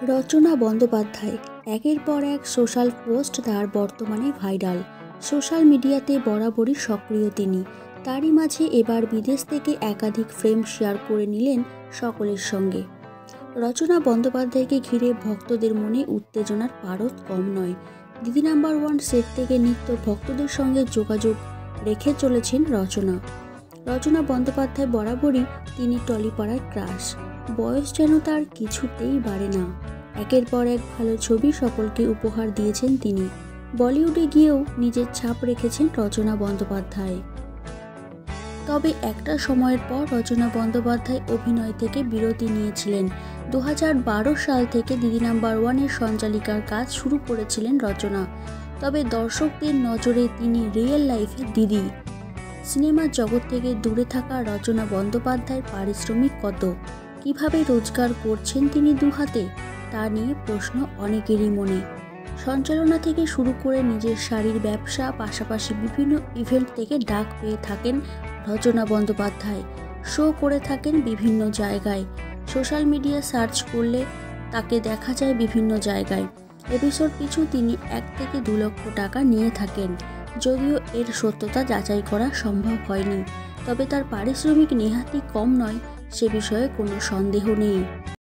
রচনা বন্দ্যোপাধ্যায় একের পর এক সোশ্যাল পোস্ট তার বর্তমানে ভাইরাল। সোশ্যাল মিডিয়াতে বরাবরই সক্রিয় তিনি। তারই মাঝে এবার বিদেশ থেকে একাধিক ফ্রেম শেয়ার করে নিলেন সকলের সঙ্গে। রচনা বন্দ্যোপাধ্যায়কে ঘিরে ভক্তদের মনে উত্তেজনার পারদ কম নয়। দিদি নাম্বার ওয়ান সেট থেকে নিত্য ভক্তদের সঙ্গে যোগাযোগ রেখে চলেছেন রচনা বন্দ্যোপাধ্যায় বরাবরই তিনি টলিপাড়ার ক্রাশ। বয়স যেন তার কিছুতেই বাড়ে না। একের পর এক ভালো ছবি সকলকে উপহার দিয়েছেন তিনি। বলিউডে গিয়েও নিজের ছাপ রেখেছেন রচনা বন্দ্যোপাধ্যায়। তবে একটা সময়ের পর রচনা বন্দ্যোপাধ্যায় অভিনয় থেকে বিরতি নিয়েছিলেন। 2012 সাল থেকে দিদি নাম্বার ওয়ানের সঞ্চালিকার কাজ শুরু করেছিলেন রচনা। তবে দর্শকদের নজরে তিনি রিয়েল লাইফে দিদি। সিনেমার জগৎ থেকে দূরে থাকা রচনা বন্দ্যোপাধ্যায়ের পারিশ্রমিক কত, কিভাবে রোজগার করছেন তিনি দুহাতে, তা নিয়ে প্রশ্ন অনেকেরই মনে। সঞ্চালনা থেকে শুরু করে নিজের শাড়ির ব্যবসা, পাশাপাশি বিভিন্ন ইভেন্ট থেকে ডাক পেয়ে থাকেন রচনা বন্দ্যোপাধ্যায়। শো করে থাকেন বিভিন্ন জায়গায়। সোশ্যাল মিডিয়া সার্চ করলে তাকে দেখা যায় বিভিন্ন জায়গায়। এপিসোড পিছু তিনি 1 থেকে 2 লক্ষ টাকা নিয়ে থাকেন। যদিও এর সত্যতা যাচাই করা সম্ভব হয়নি, তবে তার পারিশ্রমিক নেহাতই কম নয়, সে বিষয়ে কোনো সন্দেহ নেই।